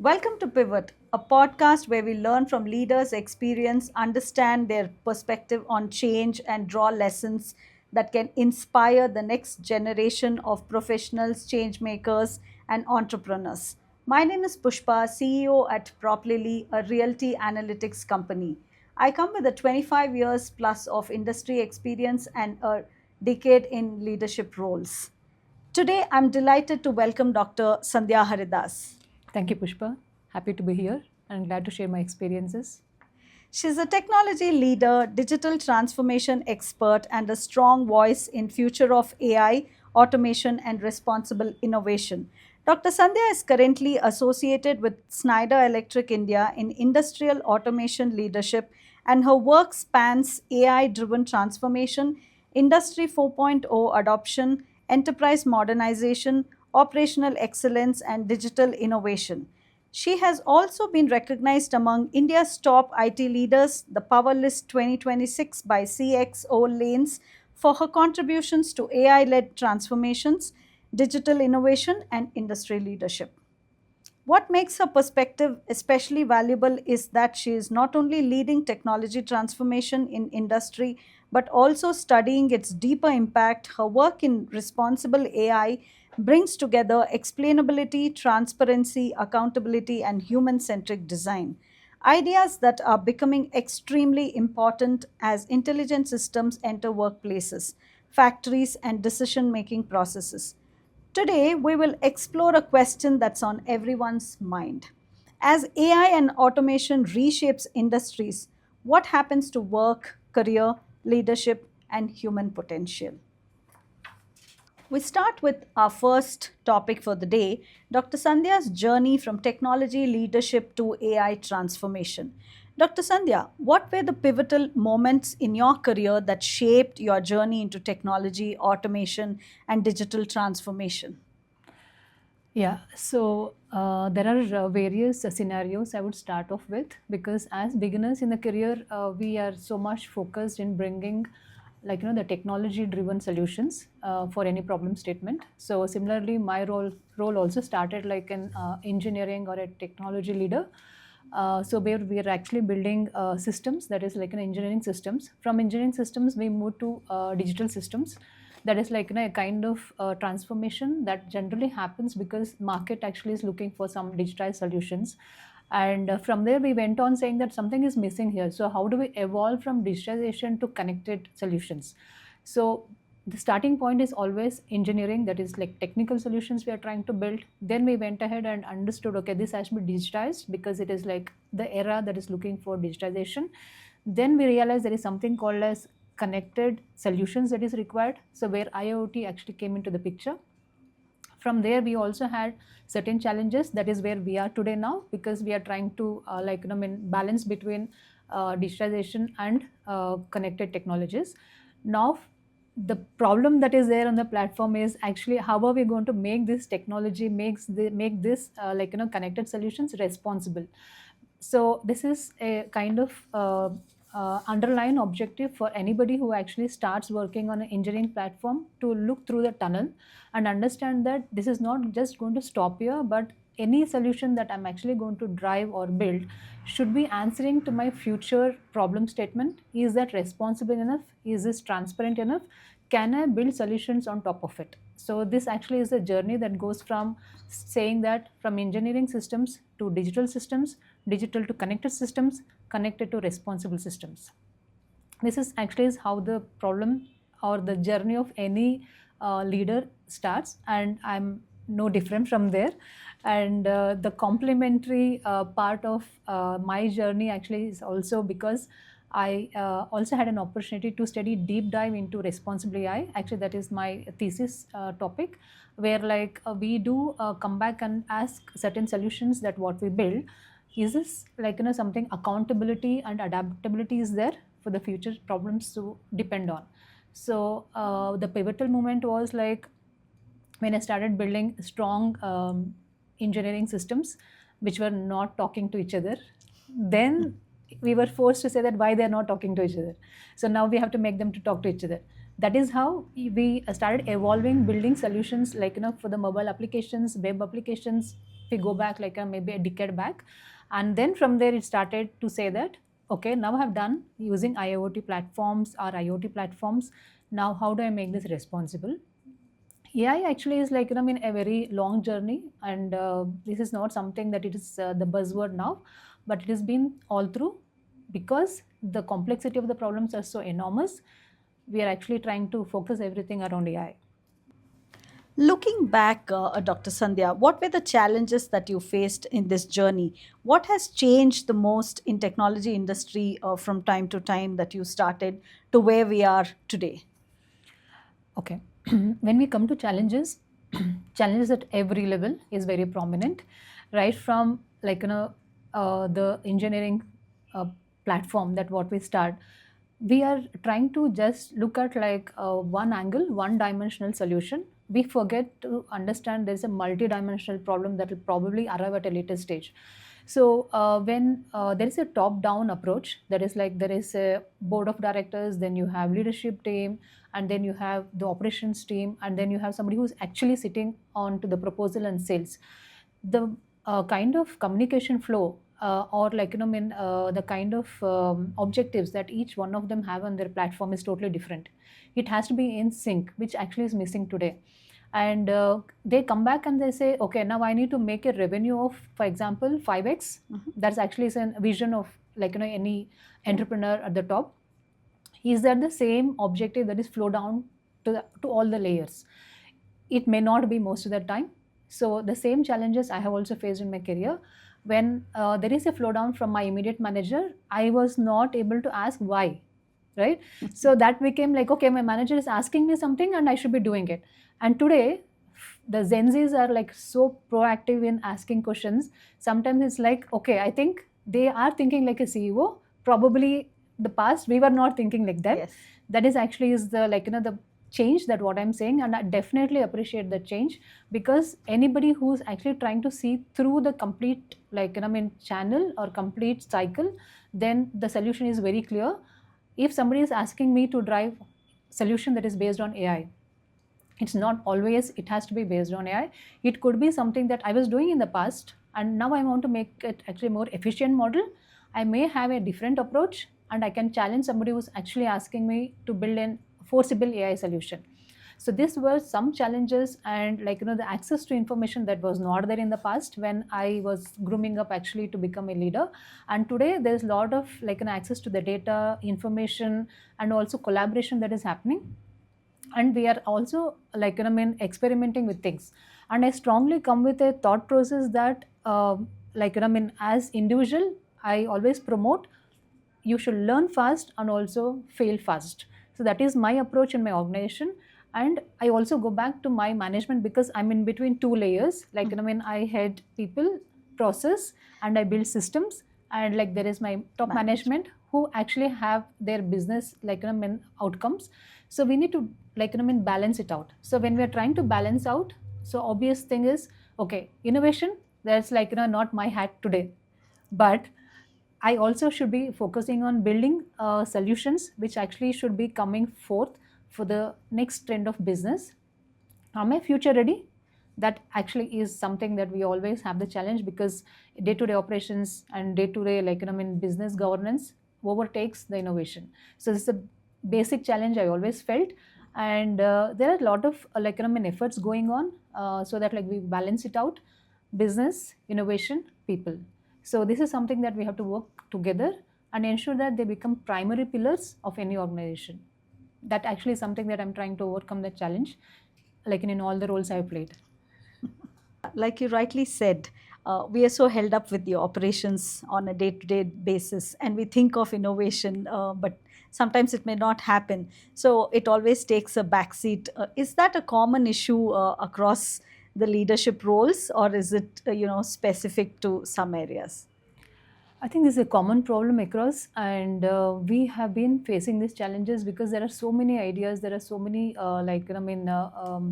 Welcome to Pivot, a podcast where we learn from leaders' experience, understand their perspective on change, and draw lessons that can inspire the next generation of professionals, change makers, and entrepreneurs. My name is Pushpa, CEO at PropLilly, a realty analytics company. I come with a 25 years plus of industry experience and a decade in leadership roles. Today, I'm delighted to welcome Dr. Sandhya Haridas. Thank you, Pushpa. Happy to be here and glad to share my experiences. She's a technology leader, digital transformation expert, and a strong voice in future of AI, automation, and responsible innovation. Dr. Sandhya is currently associated with Schneider Electric India in industrial automation leadership, and her work spans AI driven transformation, Industry 4.0 adoption, enterprise modernization, operational excellence, and digital innovation. She has also been recognized among India's top IT leaders, the Power List 2026 by CXO Lanes, for her contributions to AI led transformations, digital innovation, and industry leadership. What makes her perspective especially valuable is that she is not only leading technology transformation in industry but also studying its deeper impact. Her work in responsible AI brings together explainability, transparency, accountability, and human centric design. Ideas that are becoming extremely important as intelligent systems enter workplaces, factories, and decision making processes. Today, we will explore a question that's on everyone's mind. As AI and automation reshapes industries, what happens to work, career, leadership, and human potential? We start with our first topic for the day, Dr. Sandhya's journey from technology leadership to AI transformation. Dr. Sandhya, what were the pivotal moments in your career that shaped your journey into technology, automation, and digital transformation? There are various scenarios I would start off with because as beginners in the career, we are so much focused in bringing the technology driven solutions for any problem statement. So similarly, my role also started like an engineering or a technology leader. So where we are actually building systems, that is like an engineering systems. From engineering systems, we move to digital systems. That is like a kind of transformation that generally happens because market actually is looking for some digitized solutions. And from there, we went on saying that something is missing here. So how do we evolve from digitization to connected solutions? So the starting point is always engineering, that is like technical solutions we are trying to build. Then we went ahead and understood, okay, this has to be digitized because it is like the era that is looking for digitization. Then we realized there is something called as connected solutions that is required. So where IoT actually came into the picture. From there, we also had certain challenges. That is where we are today now, because we are trying to balance between digitization and connected technologies. Now, the problem that is there on the platform is actually how are we going to make this technology make this connected solutions responsible. So this is a kind of underlying objective for anybody who actually starts working on an engineering platform, to look through the tunnel and understand that this is not just going to stop here, but any solution that I'm actually going to drive or build should be answering to my future problem statement. Is that responsible enough? Is this transparent enough? Can I build solutions on top of it? So this actually is a journey that goes from saying that from engineering systems to digital systems, digital to connected systems, connected to responsible systems. This is actually is how the problem or the journey of any leader starts, and I'm no different from there. And the complementary part of my journey actually is also because I also had an opportunity to study deep dive into responsible AI. Actually, that is my thesis topic, where we do come back and ask certain solutions that what we build, is this something accountability and adaptability is there for the future problems to depend on. So the pivotal moment was like when I started building strong engineering systems which were not talking to each other. Then we were forced to say that why they're not talking to each other. So now we have to make them to talk to each other. That is how we started evolving, building solutions for the mobile applications, web applications, we go back like maybe a decade back, and then from there it started to say that, okay, now I have done using IoT platforms or IoT platforms. Now how do I make this responsible? AI actually is like, I mean, a very long journey, and this is not something that it is the buzzword now, but it has been all through, because the complexity of the problems are so enormous. We are actually trying to focus everything around AI. Looking back, Dr. Sandhya, what were the challenges that you faced in this journey? What has changed the most in technology industry from time to time that you started to where we are today? Okay. When we come to challenges, challenges at every level is very prominent, right from like, the engineering uh, platform that what we start. We are trying to just look at like one angle, one dimensional solution. We forget to understand there's a multi-dimensional problem that will probably arrive at a later stage. So when there is a top-down approach, that is like there is a board of directors, then you have leadership team, and then you have the operations team, and then you have somebody who's actually sitting on to the proposal and sales. The kind of communication flow, or like, the kind of objectives that each one of them have on their platform is totally different. It has to be in sync, which actually is missing today. And they come back and they say, okay, now I need to make a revenue of, for example, 5x. That's actually is a vision of like, any entrepreneur at the top. Is that the same objective that is flow down to all the layers? It may not be most of the time. So the same challenges I have also faced in my career. When there is a flow down from my immediate manager, I was not able to ask why, right? So that became like, okay, my manager is asking me something and I should be doing it. And today, the Gen Zs are like so proactive in asking questions. Sometimes it's like, okay, I think they are thinking like a CEO. Probably the past we were not thinking like that. Yes. That is actually is the like, the change that what I'm saying, and I definitely appreciate the change, because anybody who's actually trying to see through the complete like, channel or complete cycle, then the solution is very clear. If somebody is asking me to drive solution that is based on AI, it's not always it has to be based on AI. It could be something that I was doing in the past, and now I want to make it actually more efficient model. I may have a different approach, and I can challenge somebody who's actually asking me to build an forcible AI solution. So this was some challenges, and like, the access to information that was not there in the past when I was grooming up actually to become a leader. And today there's a lot of like an access to the data, information, and also collaboration that is happening. And we are also like, experimenting with things. And I strongly come with a thought process that like, as individual, I always promote you should learn fast and also fail fast. So that is my approach in my organization. And I also go back to my management, because I'm in between two layers. Like, I head people, process, and I build systems. And like there is my top management who actually have their business like, outcomes. So we need to like, balance it out. So when we're trying to balance out, so obvious thing is, okay, innovation, that's like, not my hat today. But I also should be focusing on building solutions which actually should be coming forth for the next trend of business. Am I future ready? That actually is something that we always have the challenge, because day-to-day operations and day-to-day like, business governance overtakes the innovation. So this is a basic challenge I always felt. And there are a lot of like, efforts going on, so that like we balance it out: business, innovation, people. So this is something that we have to work together and ensure that they become primary pillars of any organization. That actually is something that I'm trying to overcome the challenge, like in all the roles I've played. Like you rightly said, we are so held up with the operations on a day to day basis, and we think of innovation, but sometimes it may not happen. So it always takes a backseat. Is that a common issue across the leadership roles, or is it specific to some areas? I think this is a common problem across, and we have been facing these challenges because there are so many ideas, there are so many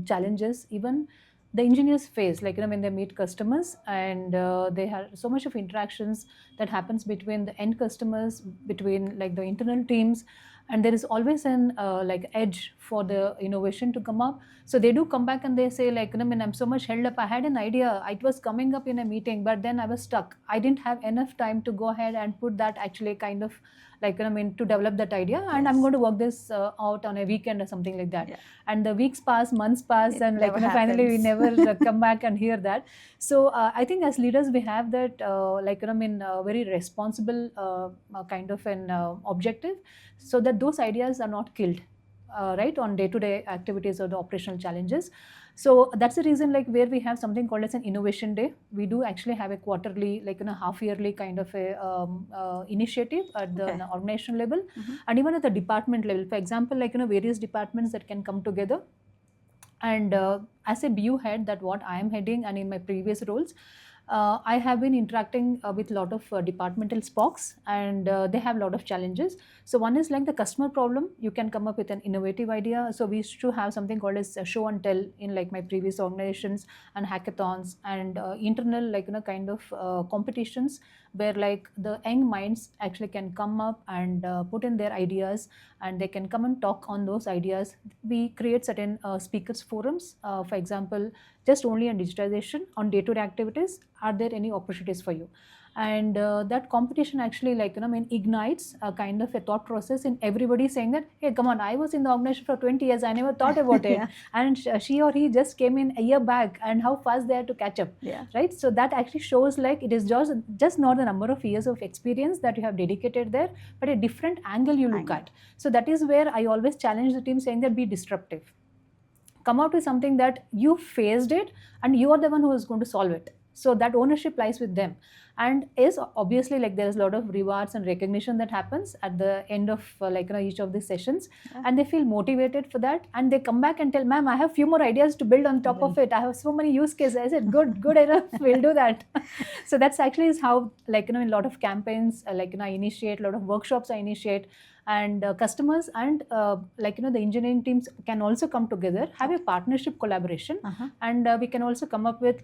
challenges. Even the engineers face, like, when they meet customers, and they have so much of interactions that happens between the end customers, between like the internal teams, and there is always an like edge for the innovation to come up. So they do come back and they say like, I mean, I'm so much held up. I had an idea, it was coming up in a meeting, but then I was stuck. I didn't have enough time to go ahead and put that actually kind of like, I mean, to develop that idea, and I'm Yes. going to work this out on a weekend or something like that. Yeah. And the weeks pass, months pass, It and like, never finally we happens. never come back and hear that. So I think as leaders we have that like, I mean, very responsible kind of an objective, so that those ideas are not killed right on day-to-day activities or the operational challenges. So that's the reason, like, where we have something called as an innovation day. We do actually have a quarterly, like, half yearly kind of a initiative at the Okay. organization level, Mhm. and even at the department level. For example, like, various departments that can come together. And as a BU head, that what I am heading, and in my previous roles, I have been interacting with a lot of departmental spokes, and they have a lot of challenges. So one is like the customer problem. You can come up with an innovative idea. So we used to have something called as a show and tell in like my previous organizations, and hackathons, and internal, like, kind of competitions, where like the young minds actually can come up and put in their ideas, and they can come and talk on those ideas. We create certain speakers forums, for example, just only on digitization, on day-to-day activities, are there any opportunities for you? And that competition actually, like, I mean, ignites a kind of a thought process in everybody, saying that, hey, come on, I was in the organization for 20 years, I never thought about it. Yeah. And she or he just came in a year back, and how fast they had to catch up. Yeah. Right? So that actually shows like it is just not the number of years of experience that you have dedicated there, but a different angle you look at. So that is where I always challenge the team, saying that be disruptive. Come out with something that you faced it, and you are the one who is going to solve it. So that ownership lies with them. And is obviously, like, there is a lot of rewards and recognition that happens at the end of like, each of these sessions. Yeah. And they feel motivated for that, and they come back and tell, ma'am, I have few more ideas to build on top of it. I have so many use cases. I said, good enough, we'll do that. So that's actually is how, like, in a lot of campaigns, like, I initiate a lot of workshops, I initiate, and customers and like, the engineering teams can also come together, have a partnership collaboration. And we can also come up with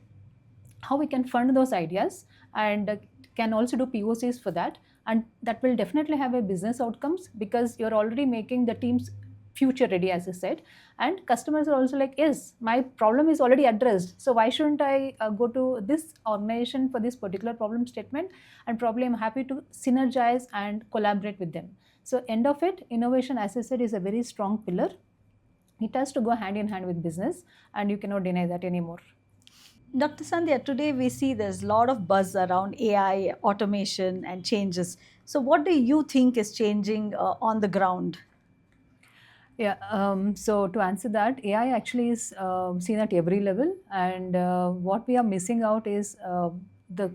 how we can fund those ideas, and can also do POCs for that, and that will definitely have a business outcomes, because you're already making the teams future ready, as I said. And customers are also like, yes, my problem is already addressed, so why shouldn't I go to this organization for this particular problem statement, and probably I'm happy to synergize and collaborate with them. So end of it, innovation, as I said, is a very strong pillar. It has to go hand in hand with business, and you cannot deny that anymore. Dr. Sandhya, today we see there's a lot of buzz around AI, automation, and changes. So, what do you think is changing on the ground? Yeah, so to answer that, AI actually is seen at every level, and what we are missing out is the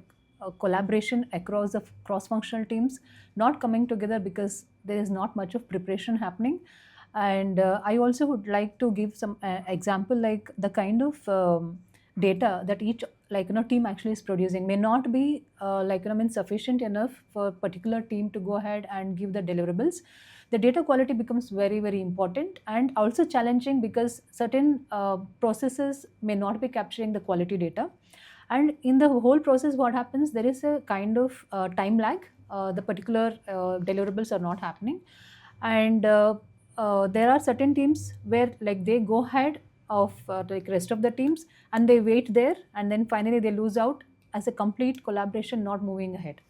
collaboration across the cross-functional teams not coming together, because there is not much of preparation happening. And I also would like to give some example, like the kind of data that each, like, team actually is producing may not be like, I mean, sufficient enough for a particular team to go ahead and give the deliverables. The data quality becomes very, very important, and also challenging, because certain processes may not be capturing the quality data. And in the whole process, what happens, there is a kind of time lag. The particular deliverables are not happening. And there are certain teams where, like, they go ahead of like rest of the teams, and they wait there, and then finally they lose out as a complete collaboration not moving ahead.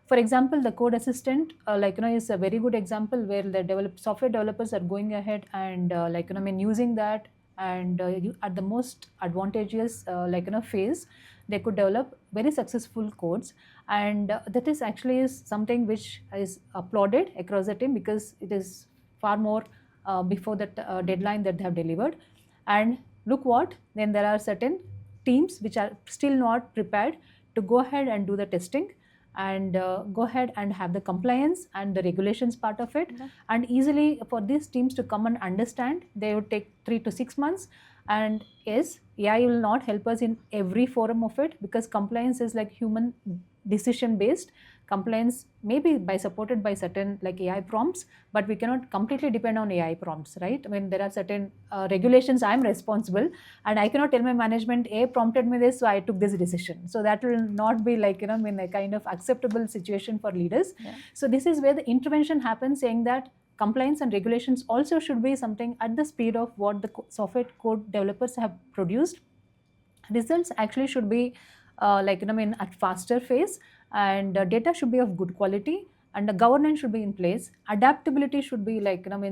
For example, the code assistant, like, is a very good example, where the software developers are going ahead and like, I mean, using that, and at the most advantageous like, phase, they could develop very successful codes. And that is actually is something which is applauded across the team, because it is far more before that deadline that they have delivered. And look what, then there are certain teams which are still not prepared to go ahead and do the testing, and go ahead and have the compliance and the regulations part of it. And easily for these teams to come and understand, they would take 3 to 6 months. And yes, AI will not help us in every forum of it, because compliance is like human decision based. Compliance may be supported by certain, like, AI prompts, but we cannot completely depend on AI prompts, right? I mean, there are certain regulations I'm responsible, and I cannot tell my management, A prompted me this, so I took this decision. So that will not be, like, I mean, a kind of acceptable situation for leaders. So this is where the intervention happens, saying that compliance and regulations also should be something at the speed of what the software code developers have produced. Results actually should be at faster phase, and data should be of good quality, and the governance should be in place. Adaptability should be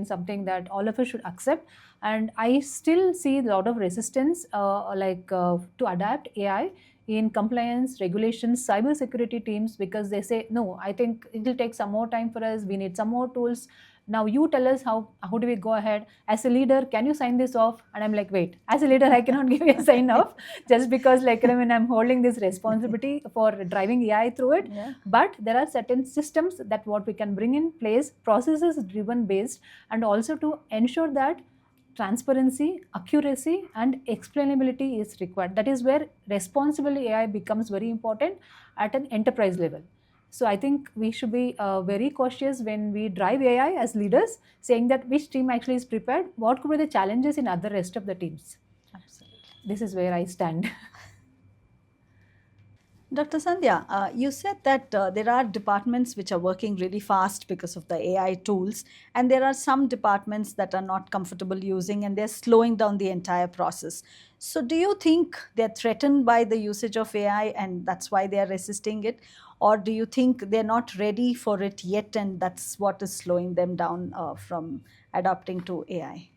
something that all of us should accept. And I still see a lot of resistance to adapt AI in compliance, regulations, cyber security teams, because they say, no, I think it will take some more time for us, we need some more tools. Now you tell us how do we go ahead. As a leader, can you sign this off? And I'm like, wait, as a leader I cannot give you a sign off just because I'm holding this responsibility for driving AI through it. Yeah. But there are certain systems that what we can bring in place, processes driven based, and also to ensure that transparency, accuracy, and explainability is required. That is where responsible AI becomes very important at an enterprise level. So I think we should be very cautious when we drive AI as leaders, saying that which team actually is prepared, what could be the challenges in other rest of the teams. Absolutely. This is where I stand. Dr. Sandhya, you said that there are departments which are working really fast because of the AI tools, and there are some departments that are not comfortable using and they're slowing down the entire process. So, do you think they're threatened by the usage of AI and that's why they're resisting it? Or do you think they're not ready for it yet and that's what is slowing them down from adapting to AI?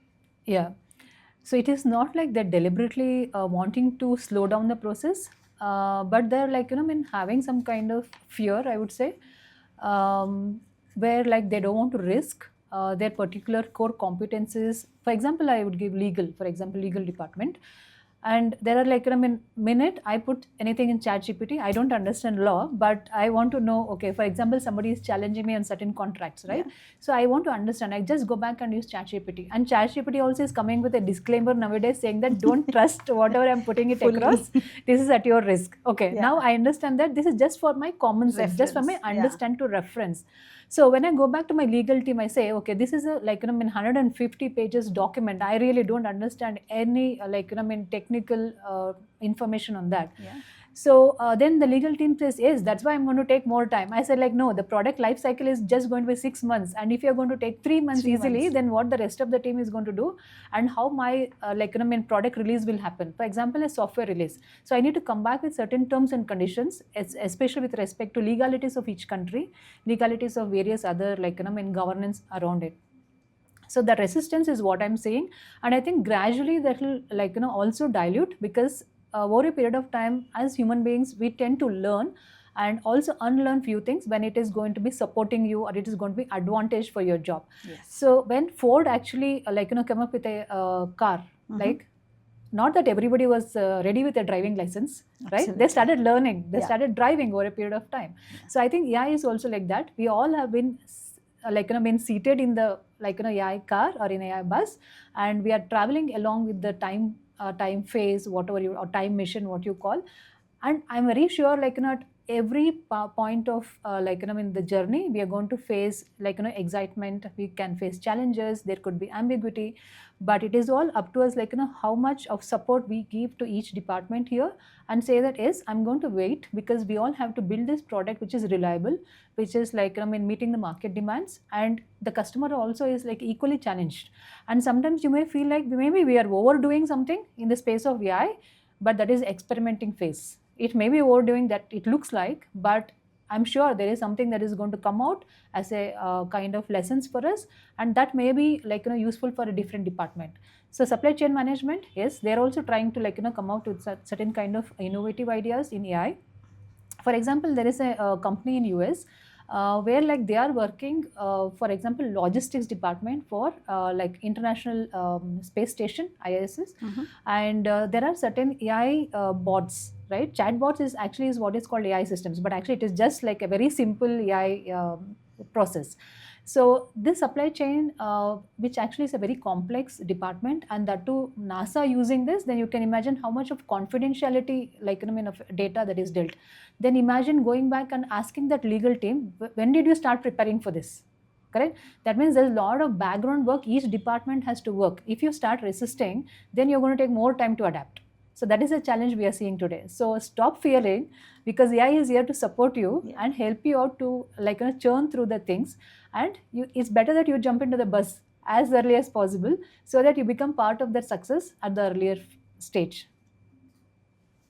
Yeah. So it is not like they're deliberately wanting to slow down the process, but they're having some kind of fear, I would say, where they don't want to risk their particular core competencies. For example, I would give legal, for example, legal department. And there are minute I put anything in ChatGPT, I don't understand law, but I want to know, okay, for example, somebody is challenging me on certain contracts, right? Yeah. So I want to understand, I just go back and use ChatGPT. And ChatGPT also is coming with a disclaimer nowadays saying that don't trust whatever I'm putting it Fully. across. This is at your risk. Okay, Yeah. now I understand that this is just for my common sense, just for my Reference, yeah. understand to reference. So when I go back to my legal team, I say, okay, this is a 150 pages document. I really don't understand any technical information on that. Yeah. So then the legal team says, yes, that's why I'm going to take more time. I said no, the product life cycle is just going to be 6 months. And if you're going to take 3 months 3 easily, months. then what the rest of the team is going to do and how my product release will happen. For example, a software release. So I need to come back with certain terms and conditions, especially with respect to legalities of each country, legalities of various other governance around it. So the resistance is what I'm saying, and I think gradually that will also dilute, because over a period of time, as human beings, we tend to learn and also unlearn few things when it is going to be supporting you or it is going to be advantage for your job. Yes. So when Ford actually come up with a car, not that everybody was ready with a driving license, right? Absolutely. They started learning, they Yeah. started driving over a period of time. Yeah. So I think AI is also like that. We all have been been seated in the AI car or in AI bus, and we are traveling along with the time phase, whatever you, or time mission, what you call. And I'm very sure at every point of the journey, we are going to face excitement, we can face challenges, there could be ambiguity, but it is all up to us how much of support we give to each department here, and say that yes, I'm going to wait, because we all have to build this product which is reliable, which is meeting the market demands, and the customer also is equally challenged. And sometimes you may feel like maybe we are overdoing something in the space of AI, but that is experimenting phase. It may be overdoing that, it looks like, but I'm sure there is something that is going to come out as a kind of lessons for us, and that may be useful for a different department. So supply chain management, yes, they're also trying to come out with certain kind of innovative ideas in AI. For example, there is a company in US where they are working, for example, logistics department for international space station, ISS. And there are certain AI bots, right? Chatbots is actually is what is called AI systems, but actually it is just a very simple AI process. So this supply chain, which actually is a very complex department, and that too NASA using this, then you can imagine how much of confidentiality of data that is dealt. Then imagine going back and asking that legal team, when did you start preparing for this? Correct? That means there's a lot of background work each department has to work. If you start resisting, then you're going to take more time to adapt. So that is a challenge we are seeing today. So stop fearing, because AI is here to support you and help you out to churn through the things. And it's better that you jump into the bus as early as possible, so that you become part of that success at the earlier stage.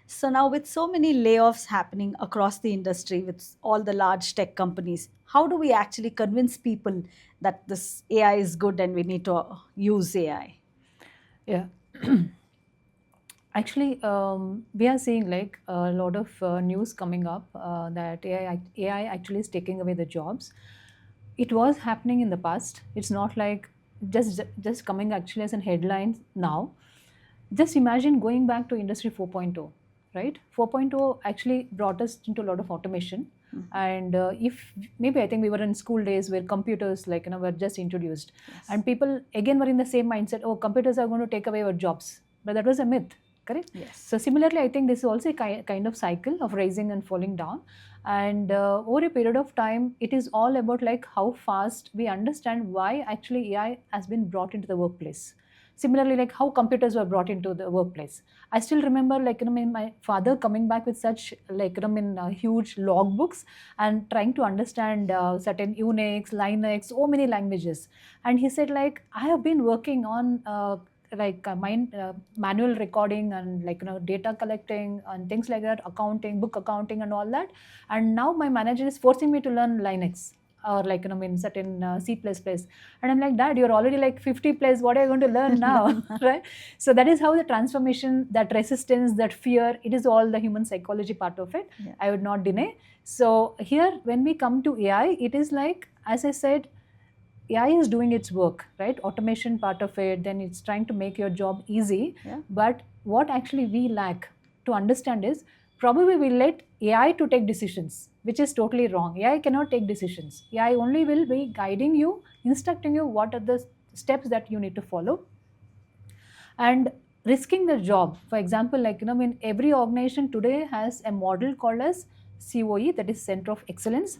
So now with so many layoffs happening across the industry with all the large tech companies, how do we actually convince people that this AI is good and we need to use AI? Yeah. Actually, we are seeing a lot of news coming up that AI actually is taking away the jobs. It was happening in the past. It's not like just coming actually as a headline now. Just imagine going back to Industry 4.0, right? 4.0 actually brought us into a lot of automation. And if maybe I think we were in school days where computers were just introduced, and people again were in the same mindset, oh, computers are going to take away our jobs. But that was a myth, correct? Yes. So similarly, I think this is also a kind of cycle of rising and falling down. And over a period of time, it is all about how fast we understand why actually AI has been brought into the workplace. Similarly, how computers were brought into the workplace. I still remember my father coming back with such huge logbooks and trying to understand certain Unix, Linux, so many languages. And he said I have been working on manual recording and data collecting and things like that, accounting, book accounting and all that. And now my manager is forcing me to learn Linux or certain C++. And I'm like, Dad, you're already 50 plus, what are you going to learn now? Right? So that is how the transformation, that resistance, that fear, it is all the human psychology part of it. Yeah. I would not deny. So here, when we come to AI, it is as I said, AI is doing its work, right? Automation part of it, then it's trying to make your job easy. Yeah. But what actually we lack to understand is, probably we let AI to take decisions, which is totally wrong. AI cannot take decisions. AI only will be guiding you, instructing you what are the steps that you need to follow. And risking the job, for example, every organization today has a model called as COE, that is Center of Excellence.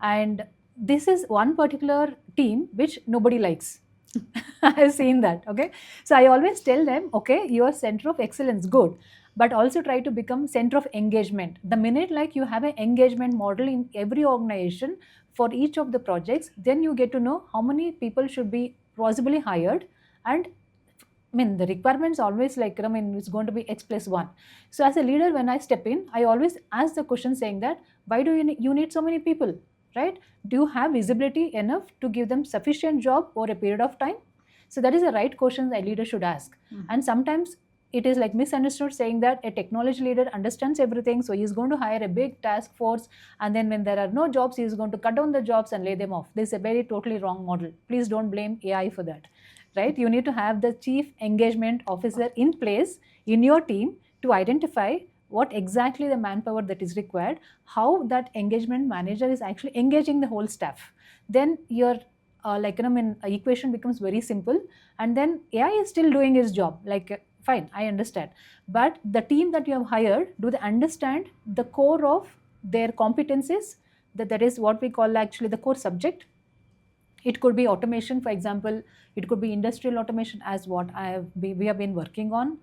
And this is one particular team which nobody likes. I've seen that. Okay. So I always tell them, okay, your center of excellence, good, but also try to become center of engagement. The minute you have an engagement model in every organization for each of the projects, then you get to know how many people should be possibly hired. And the requirements always it's going to be X plus 1. So as a leader, when I step in, I always ask the question saying that, why do you need so many people, right? Do you have visibility enough to give them sufficient job over a period of time? So that is the right question a leader should ask. And sometimes it is misunderstood, saying that a technology leader understands everything, so he is going to hire a big task force, and then when there are no jobs, he is going to cut down the jobs and lay them off. This is a very totally wrong model. Please don't blame AI for that, right? You need to have the chief engagement officer in place in your team to identify what exactly the manpower that is required, how that engagement manager is actually engaging the whole staff. Then your equation becomes very simple, and then AI is still doing his job. Fine, I understand, but the team that you have hired, do they understand the core of their competencies? That is what we call actually the core subject. It could be automation, for example. It could be industrial automation, as what we have been working on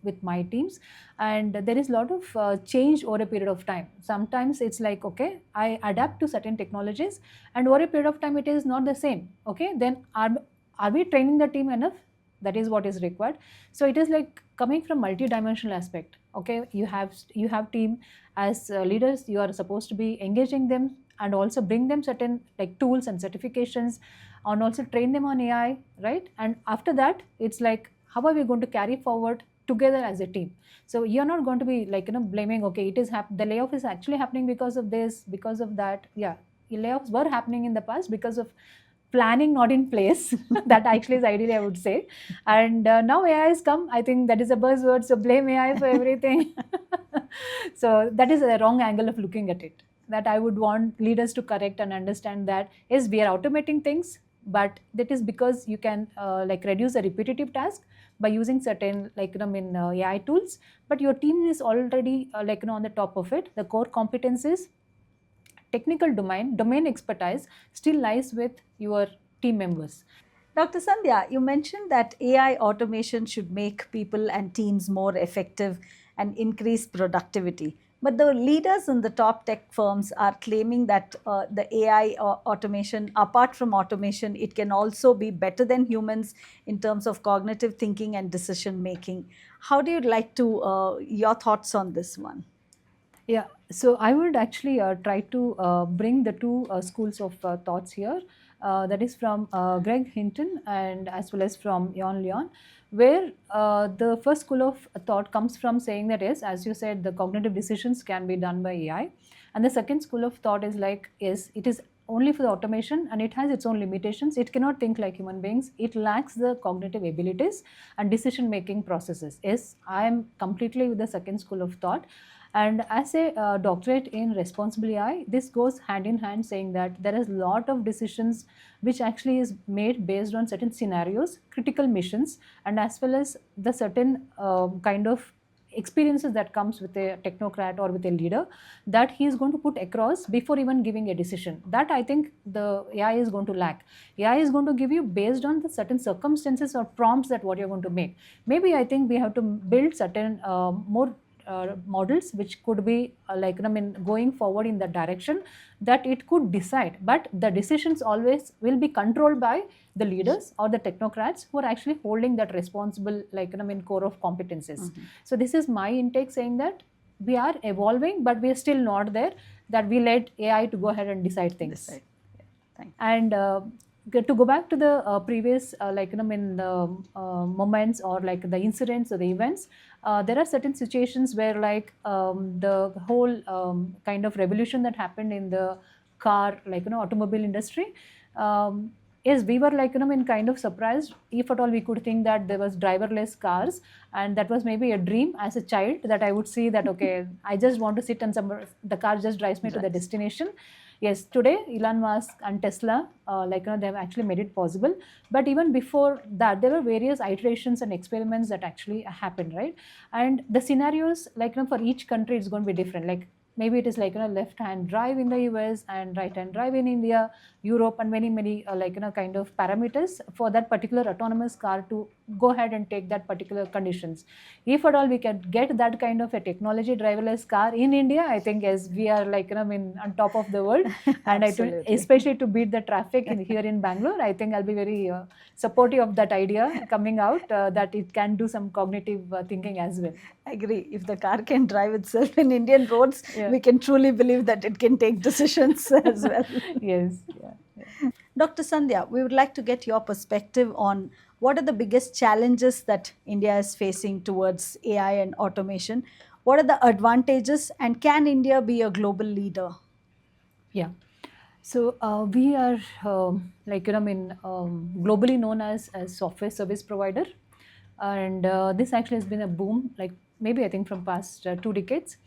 with my teams. And there is a lot of change over a period of time. Sometimes it's okay, I adapt to certain technologies, and over a period of time it is not the same. Okay, then are we training the team enough? That is what is required. So it is coming from multi-dimensional aspect. Okay, you have team, as leaders, you are supposed to be engaging them and also bring them certain tools and certifications, and also train them on AI, right? And after that, it's how are we going to carry forward together as a team? So you're not going to be blaming, okay, it is the layoff is actually happening because of this, because of that. Yeah, layoffs were happening in the past because of planning not in place. That actually is ideally, I would say. And now AI has come. I think that is a buzzword, so blame AI for everything. So that is a wrong angle of looking at it, that I would want leaders to correct and understand that, yes, we are automating things, but that is because you can reduce a repetitive task by using certain AI tools, but your team is already on the top of it. The core competencies, technical domain expertise still lies with your team members. Dr. Sandhya, you mentioned that AI automation should make people and teams more effective and increase productivity. But the leaders in the top tech firms are claiming that the AI automation, apart from automation, it can also be better than humans in terms of cognitive thinking and decision making. How do you like to, your thoughts on this one? Yeah, so I would actually try to bring the two schools of thoughts here. That is from Greg Hinton and as well as from Jan Leon, where the first school of thought comes from saying that yes, as you said, the cognitive decisions can be done by AI, and the second school of thought is like yes, it is only for the automation and it has its own limitations. It cannot think like human beings. It lacks the cognitive abilities and decision making processes. Yes, I am completely with the second school of thought. And as a doctorate in responsible AI, this goes hand in hand saying that there is a lot of decisions which actually is made based on certain scenarios, critical missions, and as well as the certain kind of experiences that comes with a technocrat or with a leader that he is going to put across before even giving a decision. That I think the AI is going to lack. AI is going to give you based on the certain circumstances or prompts that what you're going to make. Maybe I think we have to build certain more models which could be going forward in that direction that it could decide, but the decisions always will be controlled by the leaders or the technocrats who are actually holding that responsible core of competences. So this is my intake saying that we are evolving but we are still not there that we let AI to go ahead and decide things. Decide. Yeah. Thank you. And to go back to the previous moments or like the incidents or the events, there are certain situations where the whole kind of revolution that happened in the car automobile industry. Yes, we were in kind of surprised if at all we could think that there was driverless cars, and that was maybe a dream as a child that I would see that okay, I just want to sit and the car just drives me to the destination. Yes, today Elon Musk and Tesla, they have actually made it possible. But even before that, there were various iterations and experiments that actually happened, right? And the scenarios, for each country, it's going to be different. Like maybe it is left-hand drive in the US and right-hand drive in India, Europe, and many kind of parameters for that particular autonomous car to go ahead and take that particular conditions. If at all we can get that kind of a technology driverless car in India, I think as we are on top of the world, and especially to beat the traffic here in Bangalore, I think I'll be very supportive of that idea coming out that it can do some cognitive thinking as well. I agree. If the car can drive itself in Indian roads, we can truly believe that it can take decisions as well. Yes. Yeah. Dr. Sandhya, we would like to get your perspective on what are the biggest challenges that India is facing towards AI and automation. What are the advantages, and can India be a global leader? Yeah. So we are globally known as software service provider, and this actually has been a boom, maybe I think from past 2 decades,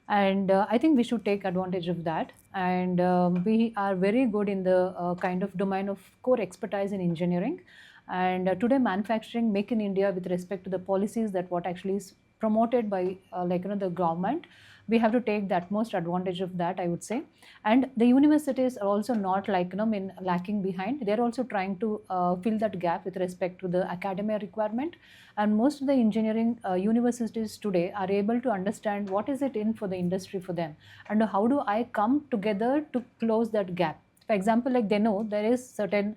and I think we should take advantage of that. And we are very good in the kind of domain of core expertise in engineering, and today manufacturing make in India with respect to the policies that what actually is promoted by the government, we have to take the utmost advantage of that, I would say. And the universities are also not lacking behind. They're also trying to fill that gap with respect to the academia requirement. And most of the engineering universities today are able to understand what is it in for the industry for them, and how do I come together to close that gap. For example, they know there is certain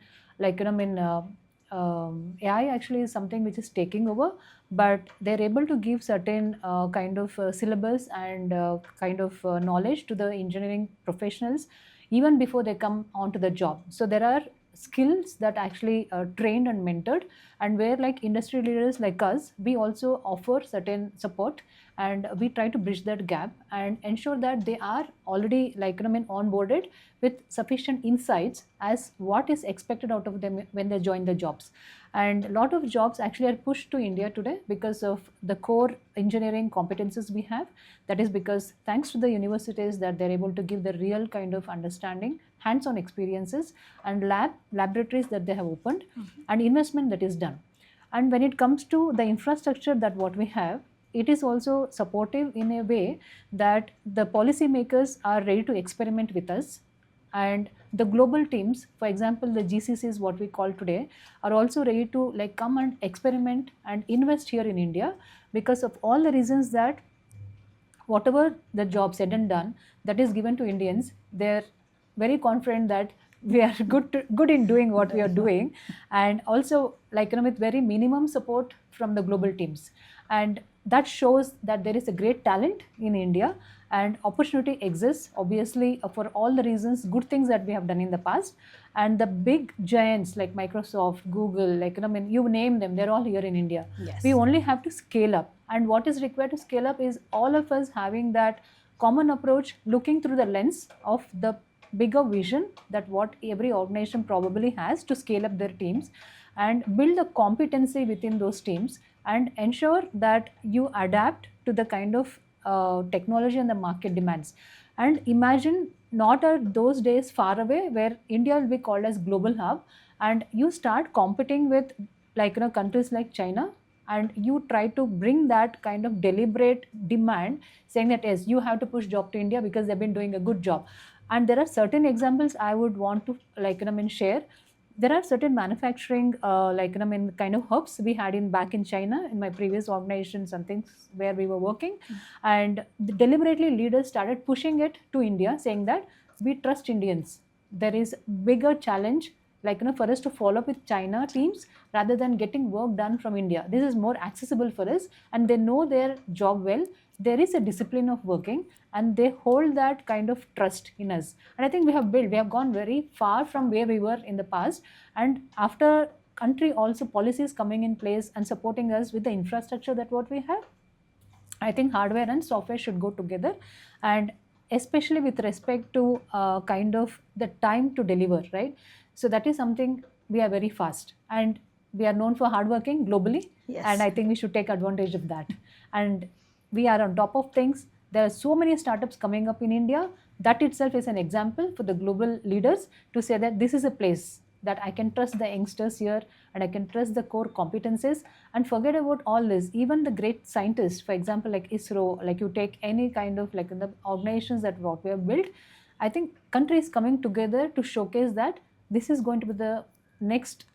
AI actually is something which is taking over, but they're able to give certain kind of syllabus and kind of knowledge to the engineering professionals even before they come onto the job. So there are skills that actually are trained and mentored, and where industry leaders like us, we also offer certain support, and we try to bridge that gap and ensure that they are already onboarded with sufficient insights as what is expected out of them when they join the jobs. And a lot of jobs actually are pushed to India today because of the core engineering competences we have. That is because thanks to the universities that they're able to give the real kind of understanding, hands-on experiences, and laboratories that they have opened, and investment that is done. And when it comes to the infrastructure that what we have, it is also supportive in a way that the policymakers are ready to experiment with us, And the global teams, for example the GCCs what we call today, are also ready to like come and experiment and invest here in India, because of all the reasons that whatever the job said and done that is given to Indians, they're very confident that we are good in doing what we are doing, and also like with very minimum support from the global teams. And that shows that there is a great talent in India, and opportunity exists obviously for all the reasons, good things that we have done in the past. And the big giants like Microsoft, Google, like you name them, they're all here in India. Yes. We only have to scale up, and what is required to scale up is all of us having that common approach, looking through the lens of the bigger vision that what every organization probably has to scale up their teams, and build a competency within those teams, and ensure that you adapt to the kind of technology and the market demands. And imagine, not are those days far away where India will be called as global hub, and you start competing with like countries like China, and you try to bring that kind of deliberate demand, saying that yes, you have to push job to India because they've been doing a good job. And there are certain examples I would want to like share. There are certain manufacturing kind of hubs we had in back in China in my previous organization, some things where we were working. And deliberately leaders started pushing it to India, saying that we trust Indians. There is bigger challenge for us to follow up with China teams rather than getting work done from India. This is more accessible for us, and they know their job well. There is a discipline of working, and they hold that kind of trust in us. And I think we have gone very far from where we were in the past. And after country also policies coming in place and supporting us with the infrastructure that what we have, I think hardware and software should go together, and especially with respect to kind of the time to deliver, right? So that is something we are very fast, and we are known for hardworking globally. Yes. And I think we should take advantage of that. And we are on top of things. There are so many startups coming up in India. That itself is an example for the global leaders to say that this is a place that I can trust the youngsters here, and I can trust the core competencies, and forget about all this. Even the great scientists, for example, like ISRO, like you take any kind of like the organizations that what we have built, I think countries coming together to showcase that this is going to be the next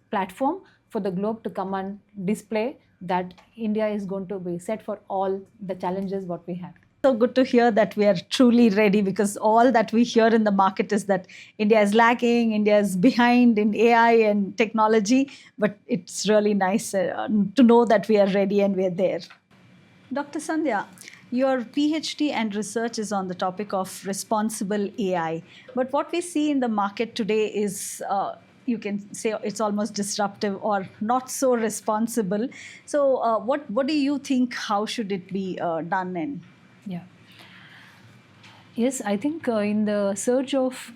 platform for the globe to come and display that India is going to be set for all the challenges what we have. So good to hear that we are truly ready, because all that we hear in the market is that India is lagging, India is behind in AI and technology, but it's really nice to know that we are ready and we are there. Dr. Sandhya, your PhD and research is on the topic of responsible AI. But what we see in the market today is you can say it's almost disruptive or not so responsible. So what do you think, how should it be done in? Yeah. Yes, I think in the search of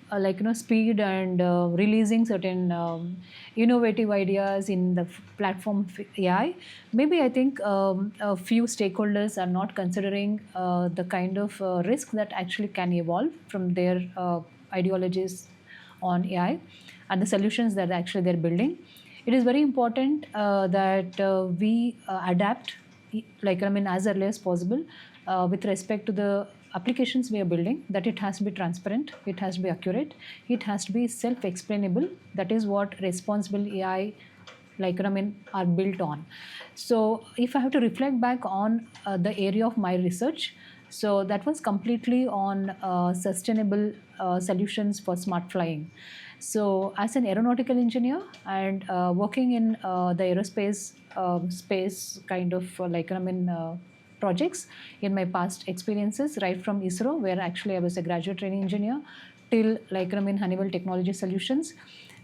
speed and releasing certain innovative ideas in the platform of AI, maybe I think a few stakeholders are not considering the kind of risk that actually can evolve from their ideologies on AI and the solutions that actually they're building. It is very important that we adapt as early as possible with respect to the applications we are building, that it has to be transparent, it has to be accurate, it has to be self-explainable. That is what responsible AI are built on. So if I have to reflect back on the area of my research, so that was completely on sustainable solutions for smart flying. So as an aeronautical engineer and working in the aerospace space kind of projects in my past experiences, right from ISRO, where actually I was a graduate training engineer, till Honeywell Technology Solutions.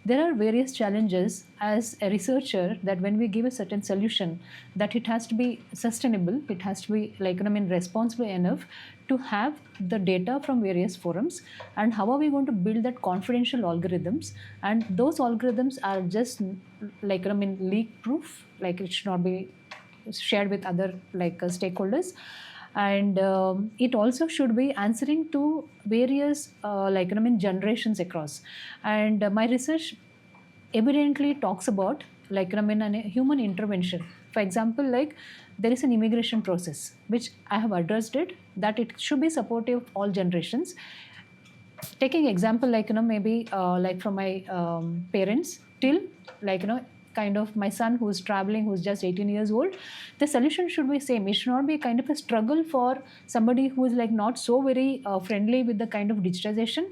There are various challenges as a researcher that when we give a certain solution, that it has to be sustainable, it has to be responsible enough to have the data from various forums, and how are we going to build that confidential algorithms, and those algorithms are just leak proof, like it should not be shared with other stakeholders. And it also should be answering to various generations across. And my research evidently talks about a human intervention. For example, there is an immigration process which I have addressed it, that it should be supportive of all generations. taking example like maybe like from my parents till like kind of my son who's traveling, who's just 18 years old, the solution should be same. It should not be kind of a struggle for somebody who is like not so very friendly with the kind of digitization,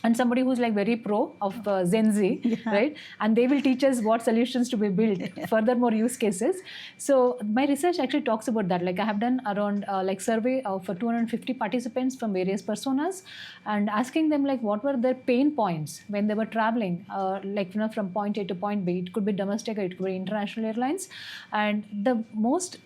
and somebody who's like very pro of Gen Z, Yeah. right? And they will teach us what solutions to be built, furthermore use cases. So my research actually talks about that. Like I have done around like survey of 250 participants from various personas, and asking them like what were their pain points when they were traveling, like from point A to point B. It could be domestic or it could be international airlines, and the most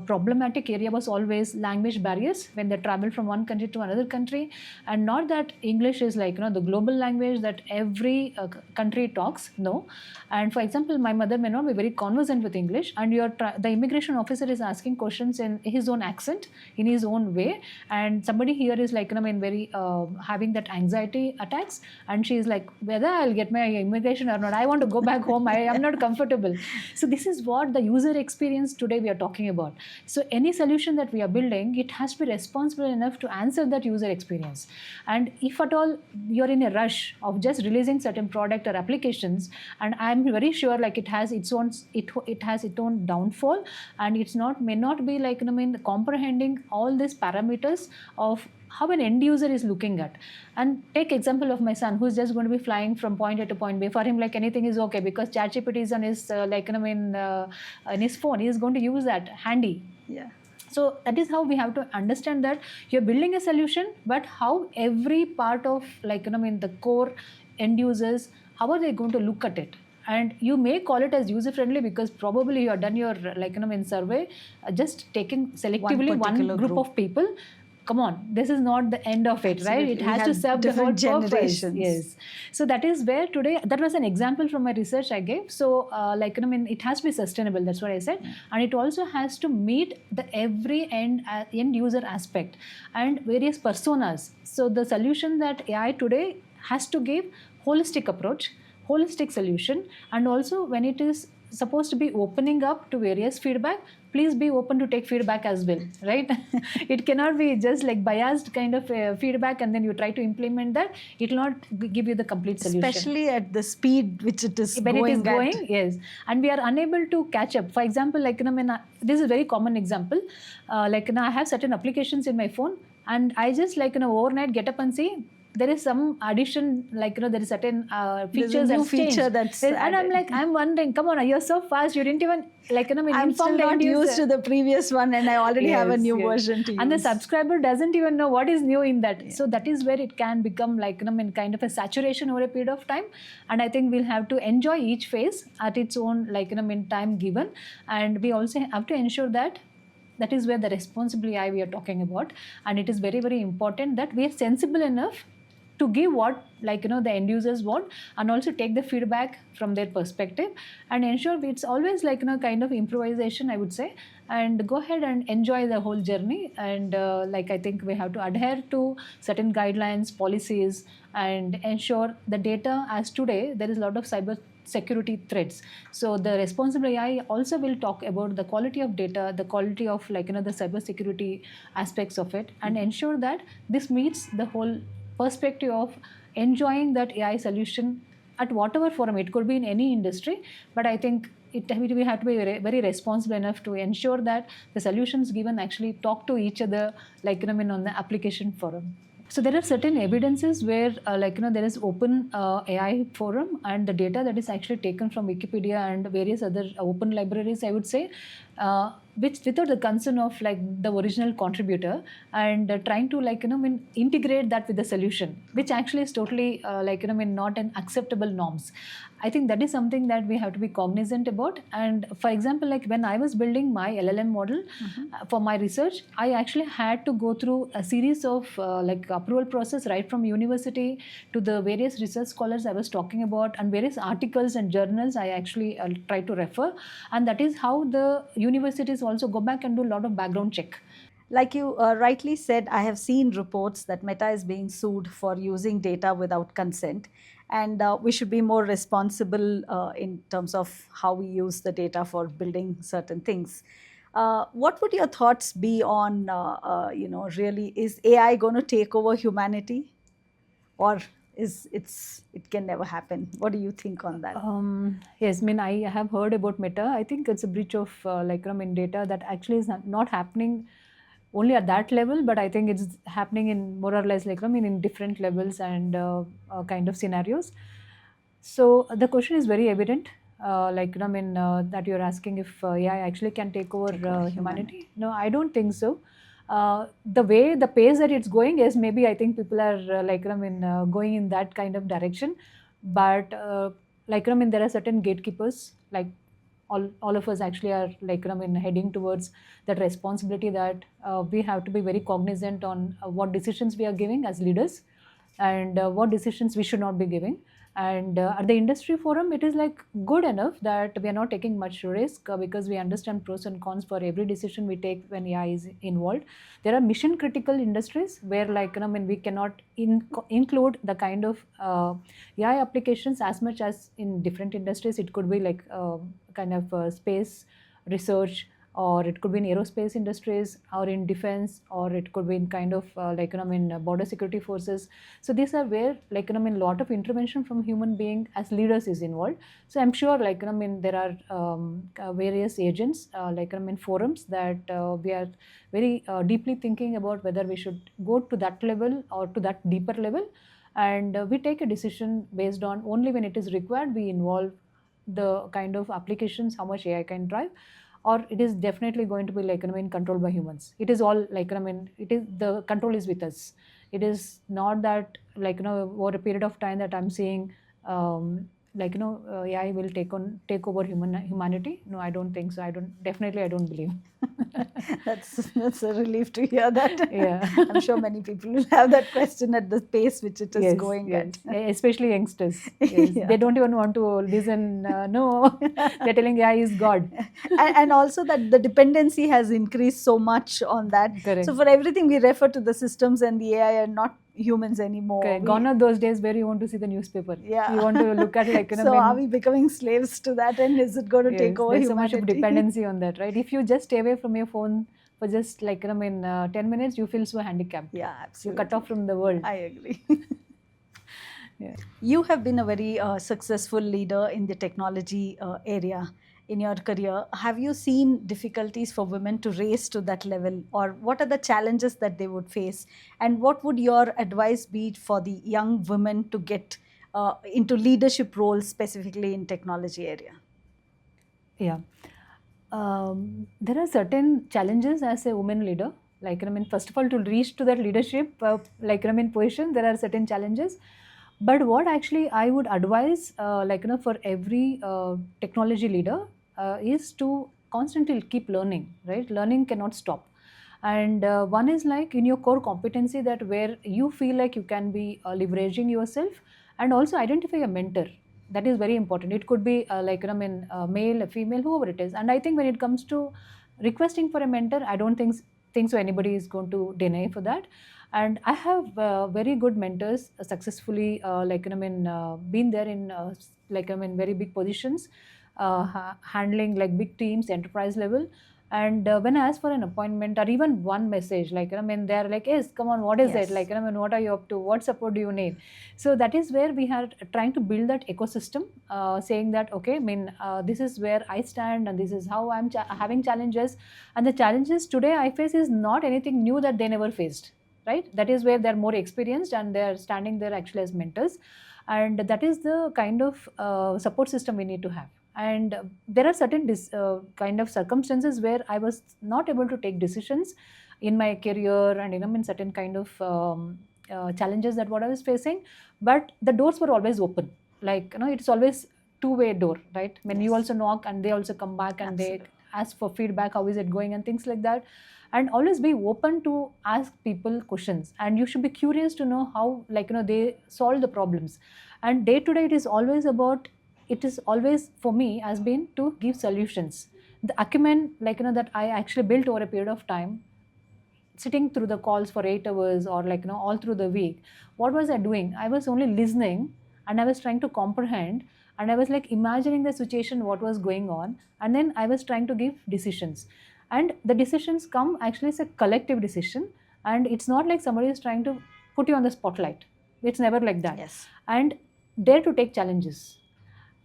problematic area was always language barriers when they travel from one country to another country, and not that English is like the global language that every country talks. No, and for example, my mother may not be very conversant with English, and the immigration officer is asking questions in his own accent, in his own way, and somebody here is like very having that anxiety attacks, and she is like, whether I'll get my immigration or not, I want to go back home. I am not comfortable. So this is what the user experience today we are talking about. So any solution that we are building, it has to be responsible enough to answer that user experience. And if at all you're in a rush of just releasing certain product or applications, and I'm very sure like it has its own downfall, and it's not may not be like comprehending all these parameters of how an end user is looking at. And take example of my son who's just going to be flying from point A to point B. For him, like anything is okay because ChatGPT is on his in his phone. He is going to use that handy. Yeah. So that is how we have to understand that you're building a solution, but how every part of the core end users, how are they going to look at it? And you may call it as user friendly because probably you have done your survey, just taking selectively one group of people. Come on, this is not the end of it. Absolutely. Right? It has to serve the whole purpose. Yes. So that is where today, that was an example from my research I gave. So it has to be sustainable. That's what I said. And it also has to meet the every end user aspect and various personas. So the solution that AI today has to give holistic approach, holistic solution, and also when it is supposed to be opening up to various feedback, please be open to take feedback as well, right? It cannot be just like biased kind of feedback and then you try to implement that. It will not give you the complete solution. Especially at the speed which it is when going it is going, yes. And we are unable to catch up. For example, this is a very common example. I have certain applications in my phone and I just overnight get up and see there is some addition, there is certain features and feature that's and I'm wondering, come on, you're so fast, you didn't even I'm still not used to the previous one and I already have a new version to use. And the subscriber doesn't even know what is new in that. Yeah. So that is where it can become kind of a saturation over a period of time. And I think we'll have to enjoy each phase at its own time given. And we also have to ensure that is where the responsible AI we are talking about. And it is very, very important that we are sensible enough to give what the end users want and also take the feedback from their perspective and ensure it's always kind of improvisation, I would say, and go ahead and enjoy the whole journey. And I think we have to adhere to certain guidelines, policies, and ensure the data. As today there is a lot of cyber security threats, so the responsible AI also will talk about the quality of data, the quality of the cyber security aspects of it, and ensure that this meets the whole perspective of enjoying that AI solution at whatever forum. It could be in any industry, but I think we have to be very, very responsible enough to ensure that the solutions given actually talk to each other on the application forum. So there are certain evidences where there is open AI forum and the data that is actually taken from Wikipedia and various other open libraries, I would say, which without the concern of the original contributor, and trying to integrate that with the solution, which actually is totally not an acceptable norms. I think that is something that we have to be cognizant about. And for example, when I was building my LLM model for my research, I actually had to go through a series of approval process right from university to the various research scholars I was talking about and various articles and journals I actually try to refer. And that is how the universities also go back and do a lot of background check. Like you rightly said, I have seen reports that Meta is being sued for using data without consent. And we should be more responsible in terms of how we use the data for building certain things. What would your thoughts be on, really, is AI going to take over humanity? or it can never happen? What do you think on that? Yes, I mean, I have heard about Meta. I think it's a breach of data that actually is not happening only at that level, but I think it's happening in more or less in different levels and kind of scenarios. So the question is very evident. That you're asking if AI actually can take over Take over humanity. No, I don't think so. The pace that it's going is maybe I think people are going in that kind of direction, but there are certain gatekeepers like all of us actually are heading towards that responsibility that we have to be very cognizant on what decisions we are giving as leaders and what decisions we should not be giving. And at the industry forum, it is like good enough that we are not taking much risk because we understand pros and cons for every decision we take when AI is involved. There are mission critical industries where we cannot include the kind of AI applications as much as in different industries. It could be kind of space research, or it could be in aerospace industries, or in defense, or it could be in kind of border security forces. So these are where lot of intervention from human being as leaders is involved. So I'm sure there are various agents forums that we are very deeply thinking about whether we should go to that level or to that deeper level, and we take a decision based on only when it is required. We involve the kind of applications, how much AI can drive, or it is definitely going to be controlled by humans. It is all it is the control is with us. It is not that over a period of time that I'm seeing AI will take over humanity. No, I don't think so. I don't believe. That's a relief to hear that. Yeah. I'm sure many people will have that question at the pace which it is Yes, going yes. at. Especially youngsters. Yes. Yeah. They don't even want to listen. No, they're telling AI is God. And also that the dependency has increased so much on that. Correct. So for everything we refer to the systems and the AI and not humans anymore. Okay. Gone are those days where you want to see the newspaper. Yeah. You want to look at So are we becoming slaves to that, and is it going to take over there's humanity? so much of dependency on that, right? If you just stay away from your phone for just 10 minutes, you feel so handicapped. Yeah, absolutely. You're cut off from the world. I agree. Yeah. You have been a very successful leader in the technology area in your career. Have you seen difficulties for women to raise to that level, or what are the challenges that they would face? And what would your advice be for the young women to get into leadership roles, specifically in technology area? Yeah. There are certain challenges as a woman leader. First of all, to reach to that leadership, position, there are certain challenges. But what actually I would advise, for every technology leader, is to constantly keep learning, right? Learning cannot stop. And one is in your core competency, that where you feel like you can be leveraging yourself, and also identify a mentor. That is very important. It could be a male, a female, whoever it is. And I think when it comes to requesting for a mentor, I don't think so anybody is going to deny for that. And I have very good mentors, successfully been there in very big positions, handling big teams, enterprise level. And when I ask for an appointment or even one message, they're like, yes, come on, what is Yes. it? What are you up to? What support do you need? So that is where we are trying to build that ecosystem, saying that, okay, this is where I stand, and this is how I'm having challenges. And the challenges today I face is not anything new that they never faced, right? That is where they're more experienced and they're standing there actually as mentors. And that is the kind of support system we need to have. And there are certain kind of circumstances where I was not able to take decisions in my career, and in certain kind of challenges that what I was facing, but the doors were always open. It's always two-way door, right? When you Yes. also knock and they also come back and Absolutely. they ask for feedback, how is it going, and things like that. And always be open to ask people questions, and you should be curious to know how they solve the problems. And day to day, it is always for me has been to give solutions. The acumen that I actually built over a period of time, sitting through the calls for 8 hours, or all through the week, what was I doing? I was only listening, and I was trying to comprehend, and I was imagining the situation, what was going on, and then I was trying to give decisions. And the decisions come actually as a collective decision, and it's not like somebody is trying to put you on the spotlight. It's never like that. Yes. And dare to take challenges.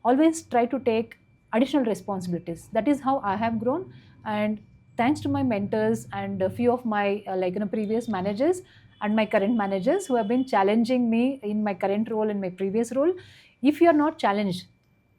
Always try to take additional responsibilities. That is how I have grown. And thanks to my mentors and a few of my previous managers and my current managers who have been challenging me in my current role and my previous role. If you are not challenged,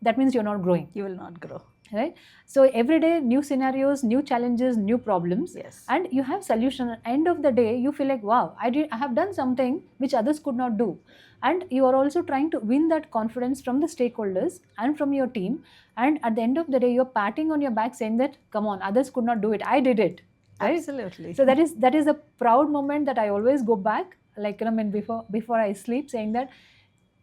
that means you're not growing. You will not grow. Right? So every day, new scenarios, new challenges, new problems. Yes. And you have solution. At the end of the day, you feel like, wow, I have done something which others could not do. And you are also trying to win that confidence from the stakeholders and from your team. And at the end of the day, you're patting on your back saying that, come on, others could not do it, I did it. Right? Absolutely. So that is a proud moment that I always go back, before I sleep, saying that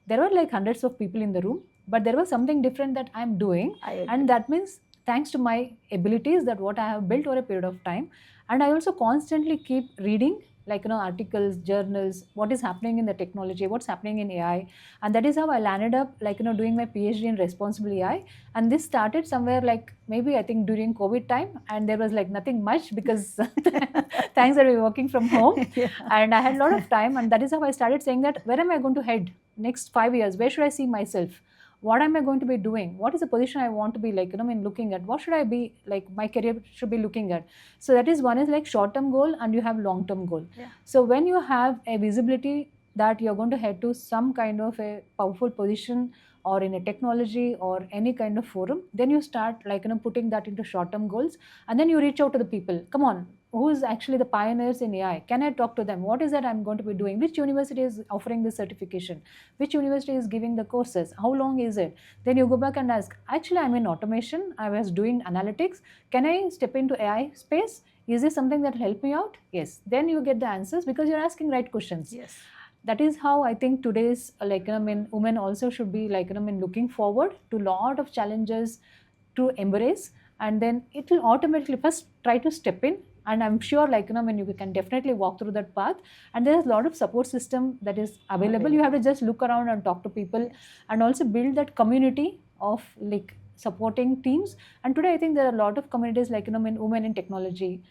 there were like hundreds of people in the room, but there was something different that I'm doing. And that means thanks to my abilities, that what I have built over a period of time. And I also constantly keep reading articles, journals, what is happening in the technology, what's happening in AI. And that is how I landed up doing my PhD in responsible AI. And this started somewhere maybe I think during COVID time, and there was nothing much because thanks that we were working from home. Yeah. And I had a lot of time, and that is how I started saying that, where am I going to head next 5 years? Where should I see myself? What am I going to be doing? What is the position I want to be looking at? What should I be my career should be looking at? So that is one is short-term goal, and you have long-term goal. Yeah. So when you have a visibility that you're going to head to some kind of a powerful position, or in a technology or any kind of forum, then you start putting that into short-term goals, and then you reach out to the people. Come on, who is actually the pioneers in AI? Can I talk to them? What is that I'm going to be doing? Which university is offering this certification? Which university is giving the courses? How long is it? Then you go back and ask, actually, I'm in automation. I was doing analytics. Can I step into AI space? Is this something that will help me out? Yes. Then you get the answers because you're asking right questions. Yes. That is how I think today's women also should be looking forward to lot of challenges to embrace, and then it will automatically first try to step in. And I'm sure you can definitely walk through that path, and there's a lot of support system that is available. You have to just look around and talk to people. Yes. And also build that community of supporting teams. And today I think there are a lot of communities women in technology.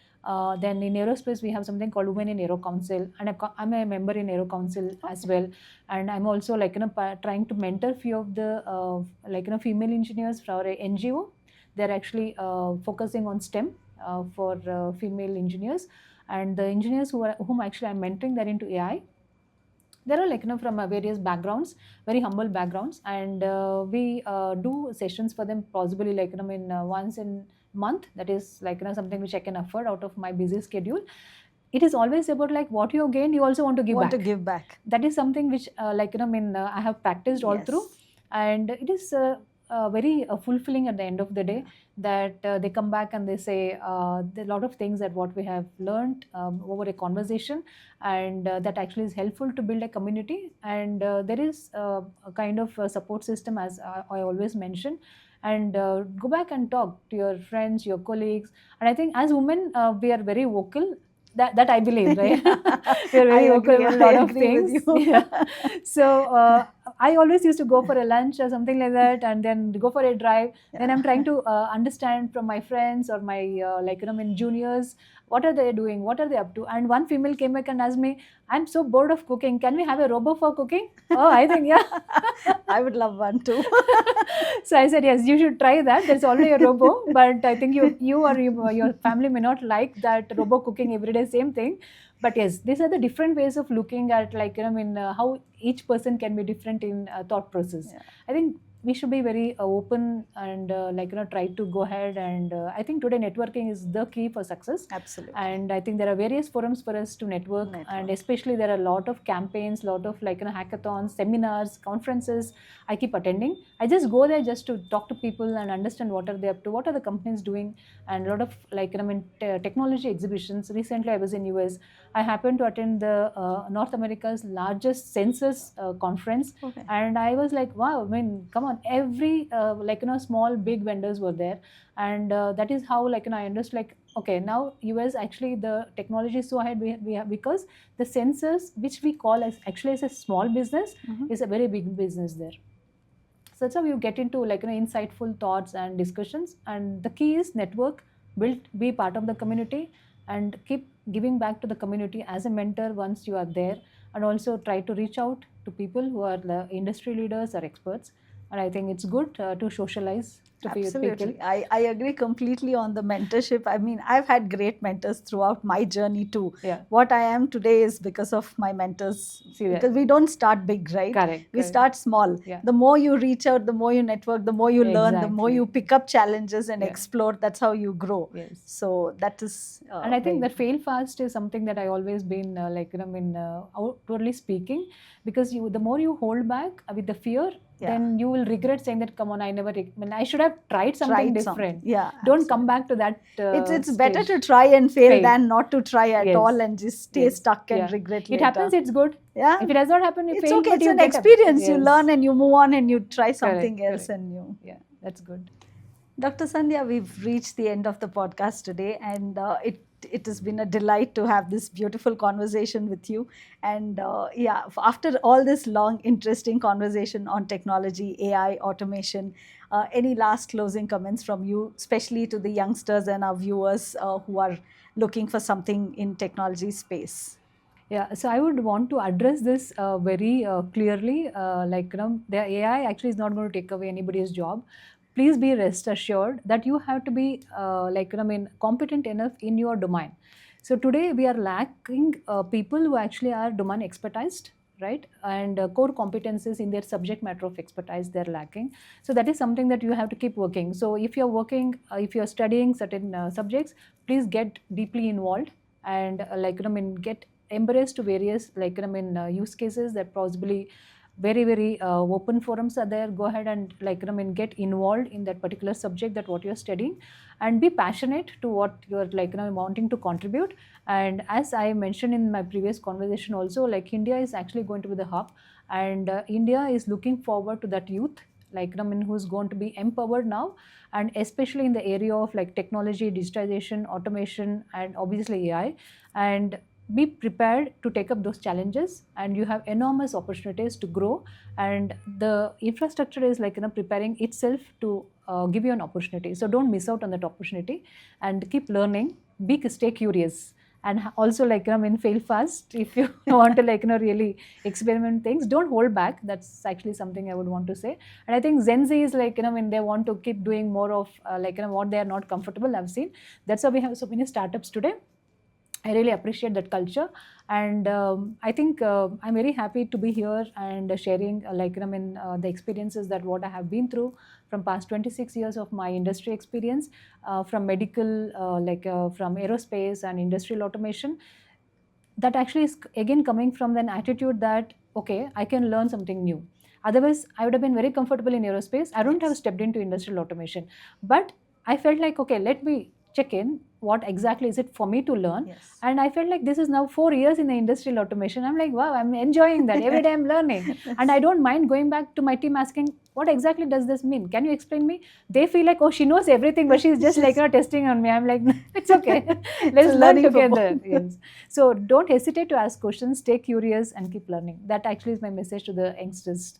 Then in aerospace we have something called Women in Aero Council, and I'm a member in Aero Council as well. And I'm also trying to mentor few of the female engineers for our NGO. They're actually focusing on STEM for female engineers, and the engineers whom actually I'm mentoring, they're into AI. There are from various backgrounds, very humble backgrounds, and we do sessions for them possibly once in month. That is something which I can afford out of my busy schedule. It is always about what you gain, you also want to give back. To give back. That is something which I have practiced all Yes. through, and it is very fulfilling at the end of the day, that they come back and they say there are a lot of things that what we have learned over a conversation, and that actually is helpful to build a community. And there is a kind of support system, as I always mention. And go back and talk to your friends, your colleagues. And I think as women, we are very vocal. That I believe, right? We are very vocal about a lot of things. Yeah. So I always used to go for a lunch or something like that, and then go for a drive. Yeah. Then I'm trying to understand from my friends or my juniors, what are they doing, what are they up to. And one female came back and asked me, I'm so bored of cooking, can we have a robot for cooking? Oh, I think yeah. I would love one too. So I said, yes, you should try that. There's already a robo, but I think you or your family may not like that robo cooking every day, same thing. But yes, these are the different ways of looking at how each person can be different in thought process. Yeah. I think we should be very open and try to go ahead. And I think today networking is the key for success. Absolutely. And I think there are various forums for us to network. And especially there are a lot of campaigns, lot of hackathons, seminars, conferences I keep attending. I just go there just to talk to people and understand what are they up to, what are the companies doing, and a lot of technology exhibitions. Recently I was in US. I happened to attend the North America's largest census conference. Okay. And I was like, wow, I mean, come on, every small big vendors were there. And that is how I understood okay, now US actually the technology is so ahead, we have, because the census, which we call as actually as a small business, is a very big business there. So that's how you get into insightful thoughts and discussions. And the key is network, be part of the community, and keep giving back to the community as a mentor once you are there. and also try to reach out to people who are the industry leaders or experts. And I think it's good to socialize to be with people. Absolutely. I agree completely on the mentorship. I mean, I've had great mentors throughout my journey too. Yeah. What I am today is because of my mentors. See that. Because we don't start big, right? Correct. We start small. Yeah. The more you reach out, the more you network, the more you learn, the more Exactly. you pick up challenges and Yeah. explore. That's how you grow. Yes. So that is. And I think very that fail fast is something that I always been outwardly speaking, because the more you hold back with the fear, Yeah. then you will regret saying that, come on, I should have tried something different. Yeah. Don't come back to that. It's stage. better to try and fail than not to try at Yes. all and just stay Yes. stuck and Yeah. regret It later. happens, it's good. Yeah. If it has not happened, you It's fail. okay. but It's you an get up. experience. You Yes. learn and you move on and you try something Correct, else correct. and you. Yeah, that's good. Dr. Sandhya, we've reached the end of the podcast today, and it has been a delight to have this beautiful conversation with you. And after all this long, interesting conversation on technology, AI, automation, any last closing comments from you, especially to the youngsters and our viewers who are looking for something in technology space? Yeah, so I would want to address this very clearly. The AI actually is not going to take away anybody's job. Please be rest assured that you have to be competent enough in your domain. So today we are lacking people who actually are domain expertised, right? And core competencies in their subject matter of expertise they're lacking. So that is something that you have to keep working. So if you're working, if you're studying certain subjects, please get deeply involved and get embraced to various use cases that possibly very open forums are there. Go ahead and get involved in that particular subject that what you're studying, and be passionate to what you're wanting to contribute. And as I mentioned in my previous conversation also, like India is actually going to be the hub, and India is looking forward to that youth who's going to be empowered now, and especially in the area of like technology, digitization, automation, and obviously AI. And be prepared to take up those challenges, and you have enormous opportunities to grow, and the infrastructure is preparing itself to give you an opportunity. So don't miss out on that opportunity, and keep learning, stay curious, and also fail fast if you want to really experiment things. Don't hold back. That's actually something I would want to say. And I think Gen Z is they want to keep doing more of what they are not comfortable. I've seen that's why we have so many startups today. I really appreciate that culture, and I think I'm very happy to be here and sharing the experiences that what I have been through from past 26 years of my industry experience, from medical, from aerospace and industrial automation. That actually is again coming from an attitude that okay, I can learn something new. Otherwise, I would have been very comfortable in aerospace. I don't have stepped into industrial automation, but I felt like okay, let me check in what exactly is it for me to learn. Yes. And I felt like this is now 4 years in the industrial automation. I'm like, wow, I'm enjoying that. Every day I'm learning. And I don't mind going back to my team asking, what exactly does this mean? Can you explain me? They feel like, oh, she knows everything, but she's just testing on me. I'm like, it's okay. Let's learn together. Yes. So don't hesitate to ask questions, stay curious, and keep learning. That actually is my message to the youngsters.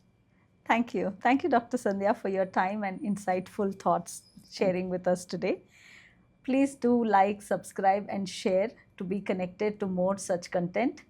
Thank you. Thank you, Dr. Sandhya, for your time and insightful thoughts sharing with us today. Please do like, subscribe, and share to be connected to more such content.